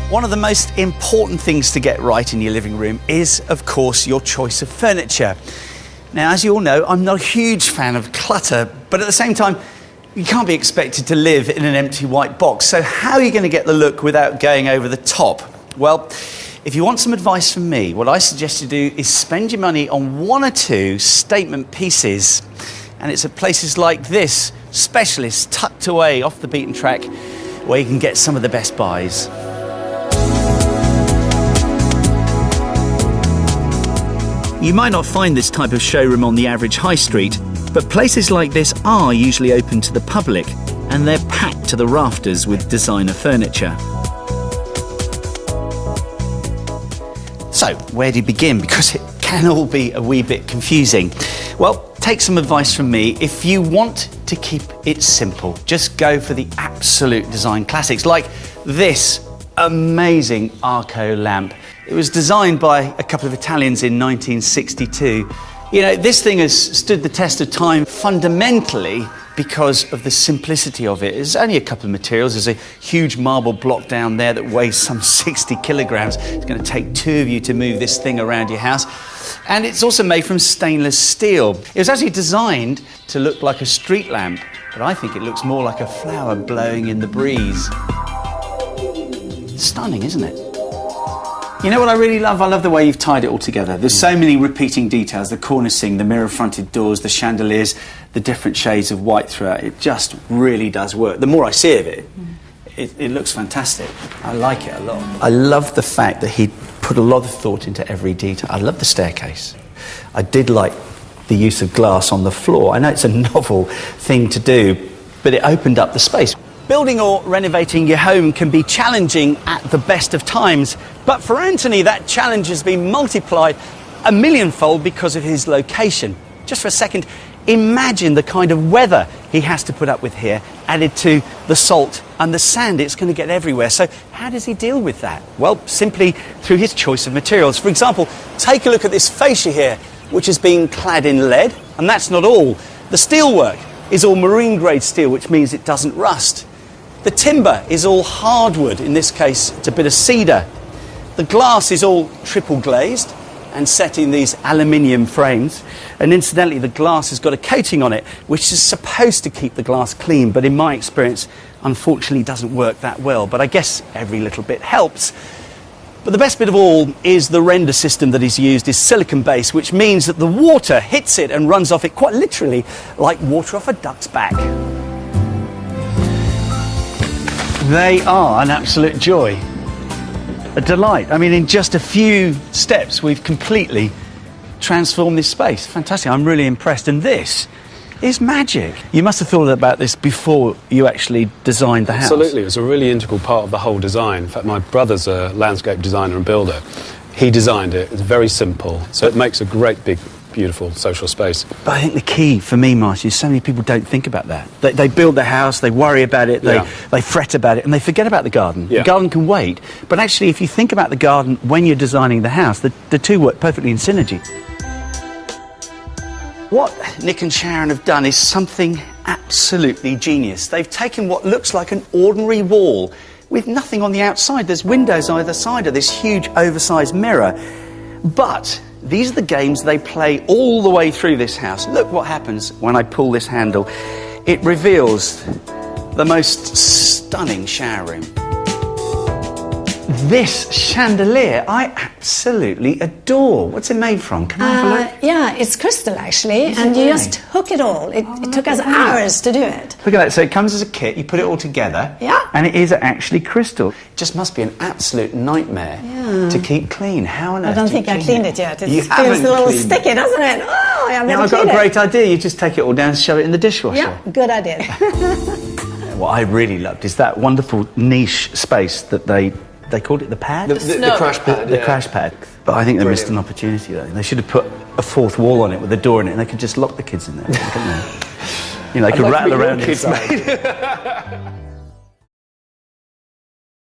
One of the most important things to get right in your living room is, of course, your choice of furniture. Now, as you all know, I'm not a huge fan of clutter, but at the same time, you can't be expected to live in an empty white box. So how are you going to get the look without going over the top? Well, if you want some advice from me, what I suggest you do is spend your money on one or two statement pieces. And it's at places like this, specialists tucked away off the beaten track, where you can get some of the best buys. You might not find this type of showroom on the average high street, but places like this are usually open to the public, and they're packed to the rafters with designer furniture. So, where do you begin? Because it can all be a wee bit confusing. Well, take some advice from me. If you want to keep it simple, just go for the absolute design classics, like this amazing Arco lamp. It was designed by a couple of Italians in 1962. You know, this thing has stood the test of time fundamentally because of the simplicity of it. There's only a couple of materials. There's a huge marble block down there that weighs some 60 kilograms. It's going to take two of you to move this thing around your house. And it's also made from stainless steel. It was actually designed to look like a street lamp, but I think it looks more like a flower blowing in the breeze. Stunning, isn't it? You know what I really love? I love the way you've tied it all together. There's so many repeating details, the cornicing, the mirror-fronted doors, the chandeliers, the different shades of white throughout. It just really does work. The more I see of it, it looks fantastic. I like it a lot. I love the fact that he put a lot of thought into every detail. I love the staircase. I did like the use of glass on the floor. I know it's a novel thing to do, but it opened up the space. Building or renovating your home can be challenging at the best of times, but for Anthony that challenge has been multiplied a millionfold because of his location. Just for a second, imagine the kind of weather he has to put up with here, added to the salt and the sand. It's going to get everywhere. So how does he deal with that? Well, simply through his choice of materials. For example, take a look at this fascia here, which has been clad in lead, and that's not all. The steelwork is all marine grade steel, which means it doesn't rust. The timber is all hardwood, in this case it's a bit of cedar. The glass is all triple glazed and set in these aluminium frames. And incidentally, the glass has got a coating on it which is supposed to keep the glass clean, but in my experience, unfortunately doesn't work that well. But I guess every little bit helps. But the best bit of all is the render system that is used is silicon based, which means that the water hits it and runs off it quite literally like water off a duck's back. They are an absolute joy, a delight. I mean, in just a few steps, we've completely transformed this space. Fantastic, I'm really impressed. And this is magic. You must have thought about this before you actually designed the house. Absolutely, it was a really integral part of the whole design. In fact, my brother's a landscape designer and builder. He designed it, it's very simple, so it makes a great big beautiful social space. But I think the key for me, Marty, is so many people don't think about that. They build their house, they worry about it, they fret about it, and they forget about the garden. The garden can wait. But actually, if you think about the garden when you're designing the house, the two work perfectly in synergy. What Nick and Sharon have done is something absolutely genius. They've taken what looks like an ordinary wall with nothing on the outside. There's windows either side of this huge oversized mirror. But these are the games they play all the way through this house. Look what happens when I pull this handle. It reveals the most stunning shower room. This chandelier I absolutely adore. What's it made from? Can I have a look? Yeah, it's crystal actually, and you just hook it all. It took us hours to do it. Look at that. So it comes as a kit, you put it all together, and it is actually crystal. It just must be an absolute nightmare to keep clean. How on earth? I don't think I cleaned it yet. It You feels haven't a little cleaned sticky, doesn't it? Oh, I've never I've got a great idea. You just take it all down and shove it in the dishwasher. Yeah, good idea. What I really loved is that wonderful niche space that they called it the pad? The crash pad. The crash pad. But I think they missed an opportunity though. They should have put a fourth wall on it with a door in it, and they could just lock the kids in there, couldn't they? You know, they could rattle around inside.